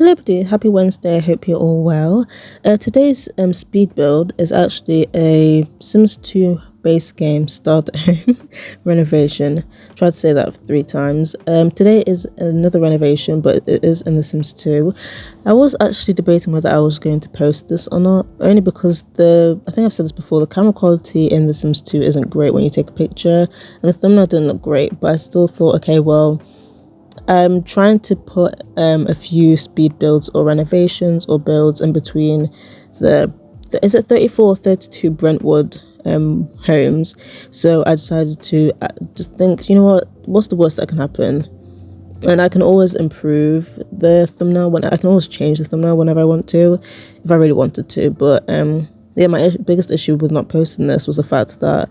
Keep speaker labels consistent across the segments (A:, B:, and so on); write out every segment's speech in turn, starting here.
A: Hello, everybody. Happy Wednesday. I hope you're all well. Today's speed build is actually a Sims 2 base game start home renovation. Tried to say that 3 times. Today is another renovation, but it is in the Sims 2. I was actually debating whether I was going to post this or not, only because I think I've said this before, the camera quality in the Sims 2 isn't great when you take a picture, and the thumbnail didn't look great, but I still thought, okay, well, I'm trying to put a few speed builds or renovations or builds in between is it 34 or 32 Brentwood homes. So I decided to just think, you know what's the worst that can happen? And I can always improve the thumbnail I can always change the thumbnail whenever I want to, if I really wanted to. But yeah, my biggest issue with not posting this was the fact that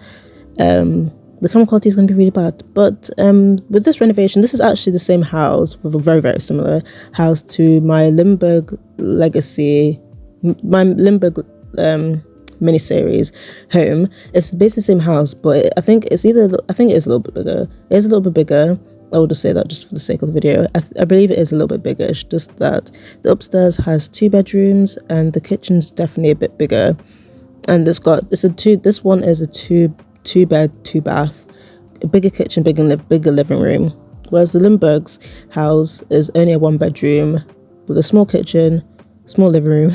A: the camera quality is going to be really bad. But with this renovation, this is actually the same house, with a very, very similar house to my Limburg Legacy, my Limburg miniseries home. It's basically the same house, but I think it is a little bit bigger. It is a little bit bigger. I will just say that just for the sake of the video. I believe it is a little bit bigger. It's just that the upstairs has 2 bedrooms and the kitchen's definitely a bit bigger. And this one is a two bed, 2 bath, a bigger kitchen, bigger living room, whereas the Limburg's house is only a 1 bedroom with a small kitchen, small living room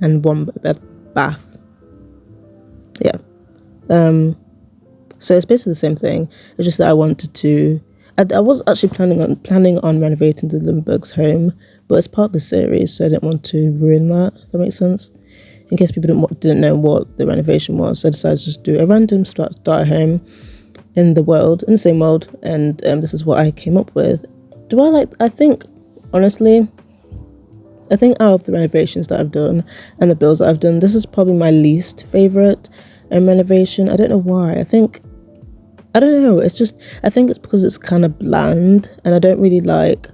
A: and 1 bath. Yeah. So it's basically the same thing. It's just that I wanted to I was actually planning on renovating the Limburg's home, but it's part of the series, so I didn't want to ruin that, if that makes sense. In case people didn't know what the renovation was, I decided to just do a random start home in the same world, and this is what I came up with. Honestly, I think out of the renovations that I've done and the builds that I've done, this is probably my least favourite renovation. I don't know why. I don't know, I think it's because it's kind of bland, and I don't really like,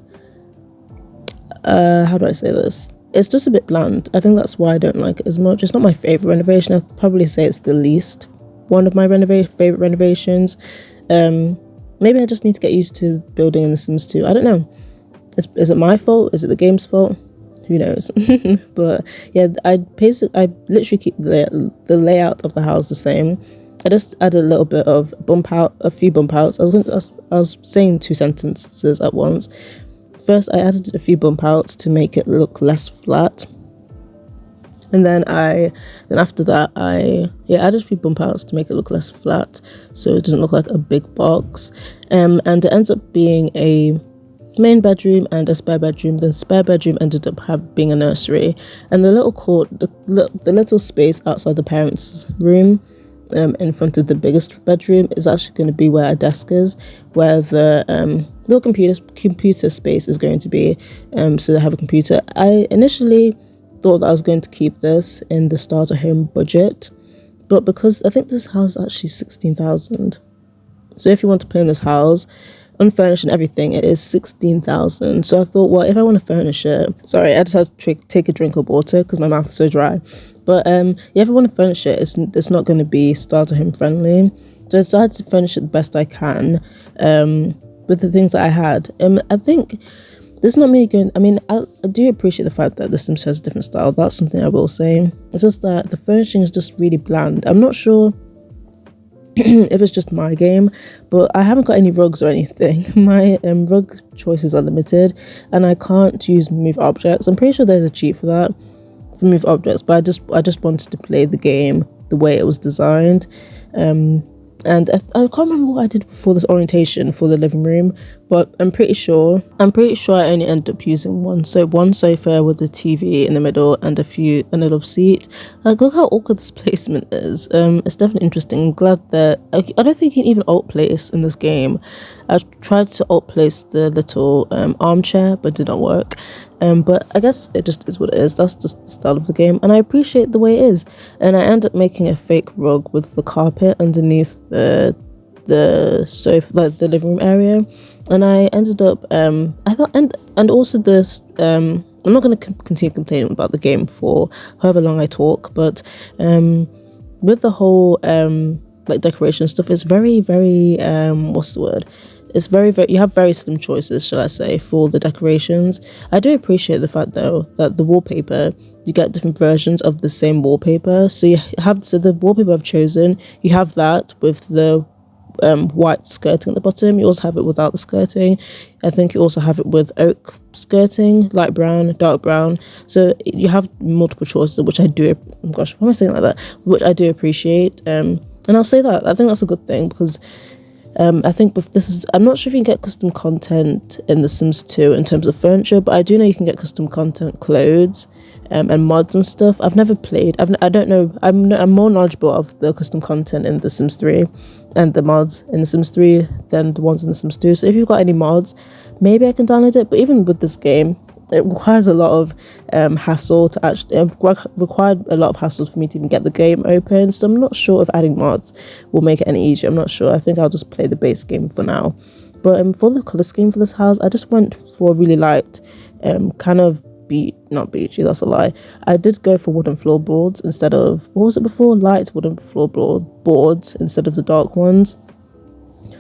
A: how do I say this? It's just a bit bland. I think that's why I don't like it as much. It's not my favourite renovation. I'd probably say it's the least one of my favourite renovations. Maybe I just need to get used to building in The Sims 2. I don't know. Is it my fault? Is it the game's fault? Who knows? But yeah, I literally keep the layout of the house the same. I just add a little bit of a few bump outs. I was saying 2 sentences at once. First, I added a few bump outs to make it look less flat, and then after that I added a few bump outs to make it look less flat, so it doesn't look like a big box. And it ends up being a main bedroom and a spare bedroom. The spare bedroom ended up being a nursery, and the little space outside the parents' room, in front of the biggest bedroom, is actually going to be where a desk is, where the little computer space is going to be, so they have a computer. I initially thought that I was going to keep this in the starter home budget, but because I think this house is actually 16,000, so if you want to play in this house unfurnished and everything, it is 16,000. So I thought, well, if I want to furnish it, sorry, I just had to take a drink of water because my mouth is so dry. But yeah, if I want to furnish it, it's not going to be starter home friendly. So I decided to furnish it the best I can with the things that I had. I think this is not me going. I mean, I do appreciate the fact that The Sims has a different style. That's something I will say. It's just that the furnishing is just really bland. I'm not sure if it's just my game, but I haven't got any rugs or anything. My rug choices are limited, and I can't use move objects. I'm pretty sure there's a cheat for that, for move objects, but I just wanted to play the game the way it was designed. And I can't remember what I did before this orientation for the living room, but I'm pretty sure I only ended up using one sofa with a TV in the middle and a little seat. Like, look how awkward this placement is. It's definitely interesting. I'm glad that I don't think you can even alt place in this game. I tried to alt place the little armchair, but it did not work. But I guess it just is what it is. That's just the style of the game, and I appreciate the way it is. And I ended up making a fake rug with the carpet underneath the sofa, like the living room area. And I ended up and also this I'm not going to continue complaining about the game for however long I talk, but with the whole like decoration stuff, it's very, very what's the word? it's very, you have very slim choices, shall I say, for the decorations. I do appreciate the fact though that the wallpaper, you get different versions of the same wallpaper. So you have, so the wallpaper I've chosen, you have that with the white skirting at the bottom. You also have it without the skirting. I think you also have it with oak skirting, light brown, dark brown. So you have multiple choices, which I do, oh gosh, why am I saying like that, which I do appreciate. And I'll say that I think that's a good thing, because I think this is, I'm not sure if you can get custom content in The Sims 2 in terms of furniture, but I do know you can get custom content, clothes, and mods and stuff. I've never played. I don't know. I'm more knowledgeable of the custom content in The Sims 3 and the mods in The Sims 3 than the ones in The Sims 2. So if you've got any mods, maybe I can download it. But even with this game, it requires a lot of hassle to actually, required a lot of hassle for me to even get the game open. So I'm not sure if adding mods will make it any easier. I'm not sure. I think I'll just play the base game for now. But for the color scheme for this house, I just went for a really light kind of not beachy, that's a lie. I did go for wooden floorboards instead of, what was it before? Light wooden floorboards instead of the dark ones,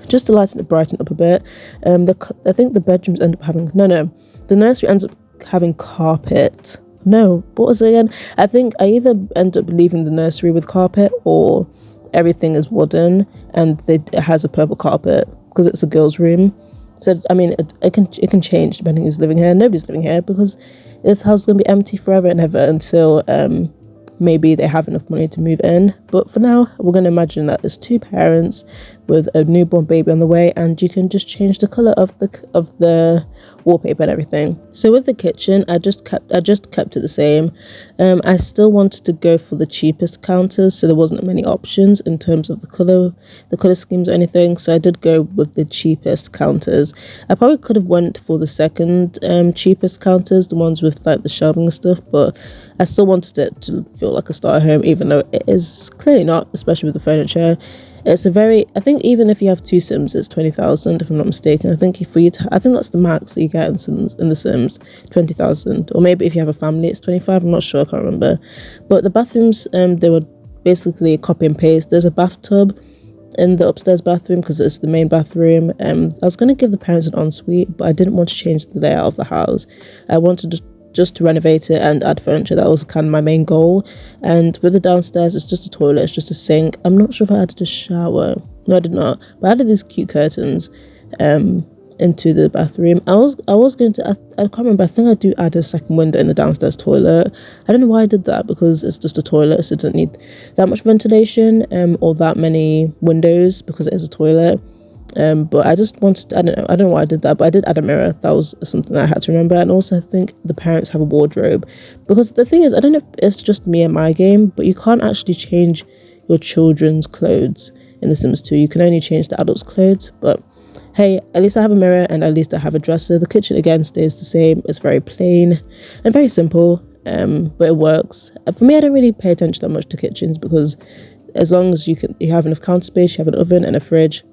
A: just to lighten it, brighten up a bit. I think the bedrooms end up having, the nursery ends up having carpet. No, what was it again? I think I either end up leaving the nursery with carpet, or everything is wooden and it has a purple carpet because it's a girl's room. So I mean, it can change depending who's living here. Nobody's living here because this house is going to be empty forever and ever until maybe they have enough money to move in. But for now, we're going to imagine that there's two parents with a newborn baby on the way, and you can just change the color of the wallpaper and everything. So with the kitchen, I just kept it the same. I still wanted to go for the cheapest counters, so there wasn't many options in terms of the color schemes or anything. So I did go with the cheapest counters. I probably could have went for the second cheapest counters, the ones with like the shelving and stuff, but I still wanted it to feel like a starter home, even though it is clearly not, especially with the furniture. It's I think even if you have two Sims, it's 20,000 if I'm not mistaken. I think I think that's the max that you get in the Sims, 20,000. Or maybe if you have a family, it's 25. I'm not sure, I can't remember. But the bathrooms, they were basically copy and paste. There's a bathtub in the upstairs bathroom because it's the main bathroom. I was going to give the parents an ensuite, but I didn't want to change the layout of the house. I wanted just to renovate it and add furniture. That was kind of my main goal. And with the downstairs, it's just a toilet, it's just a sink. I'm not sure if I added a shower. No, I did not. But I added these cute curtains into the bathroom. I was going to, I can't remember, I think I do add a second window in the downstairs toilet. I don't know why I did that, because it's just a toilet, so it doesn't need that much ventilation or that many windows because it is a toilet. But I just wanted, I don't know why I did that, but I did add a mirror. That was something that I had to remember. And also I think the parents have a wardrobe, because the thing is, I don't know if it's just me and my game, but you can't actually change your children's clothes in The Sims 2. You can only change the adults' clothes. But hey, at least I have a mirror and at least I have a dresser. The kitchen again stays the same. It's very plain and very simple, but it works. For me, I don't really pay attention that much to kitchens, because as long as you have enough counter space, you have an oven and a fridge,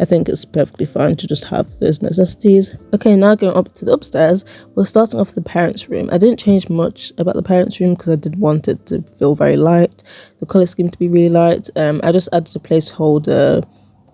A: I think it's perfectly fine to just have those necessities. Okay, now going up to the upstairs, we're starting off with the parents' room. I didn't change much about the parents' room because I did want it to feel very light, the colour scheme to be really light. I just added a placeholder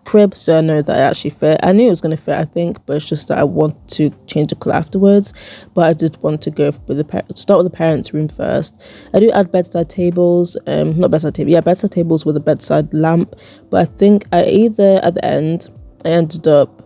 A: crib so I know that it actually fit. I knew it was going to fit, I think, but it's just that I want to change the colour afterwards. But I did want to go with start with the parents' room first. I do add bedside tables, bedside tables with a bedside lamp. But I think at the end I ended up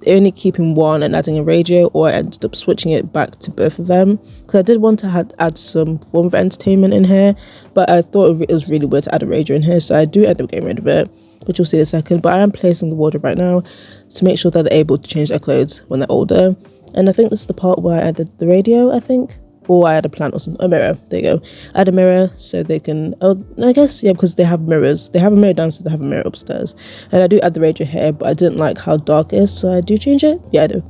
A: only keeping one and adding a radio, or I ended up switching it back to both of them, because I did want to add some form of entertainment in here, but I thought it was really weird to add a radio in here, so I do end up getting rid of it, which you'll see in a second. But I am placing the wardrobe right now to make sure that they're able to change their clothes when they're older. And I think this is the part where I added the radio, I think, or I had a plant or something. A mirror, there you go. I had a mirror so they can, I guess, yeah, because they have mirrors. They have a mirror downstairs, they have a mirror upstairs. And I do add the radio here, but I didn't like how dark it is, so I do change it. Yeah, I do.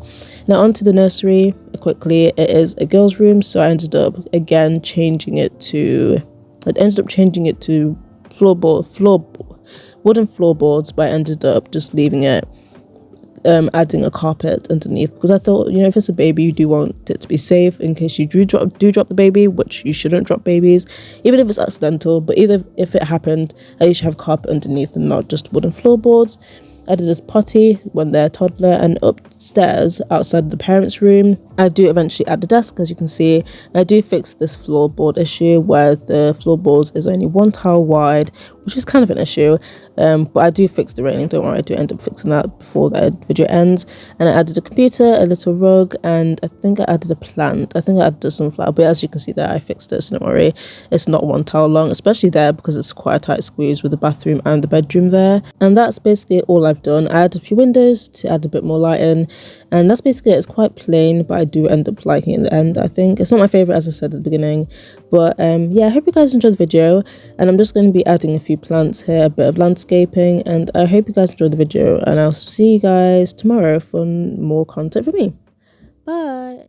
A: Now onto the nursery quickly. It is a girl's room, so I ended up again changing it to wooden floorboards, but I ended up just leaving it, adding a carpet underneath, because I thought, if it's a baby, you do want it to be safe in case you do drop the baby, which you shouldn't drop babies, even if it's accidental. But either if it happened, at least you have carpet underneath and not just wooden floorboards. I did a potty when they're a toddler, and upstairs outside the parents' room, I do eventually add the desk, as you can see. I do fix this floorboard issue where the floorboard is only 1 tile wide, which is kind of an issue, but I do fix the railing, don't worry, I do end up fixing that before the video ends. And I added a computer, a little rug, and I think I added a plant. I think I added a sunflower, but as you can see there, I fixed it, so don't worry, it's not 1 tile long, especially there because it's quite a tight squeeze with the bathroom and the bedroom there. And that's basically all I've done. I added a few windows to add a bit more light in, and that's basically it. It's quite plain, but I do end up liking it in the end. I think it's not my favorite, as I said at the beginning, but yeah, I hope you guys enjoyed the video. And I'm just going to be adding a few plants here, a bit of landscaping, and I hope you guys enjoyed the video, and I'll see you guys tomorrow for more content from me. Bye.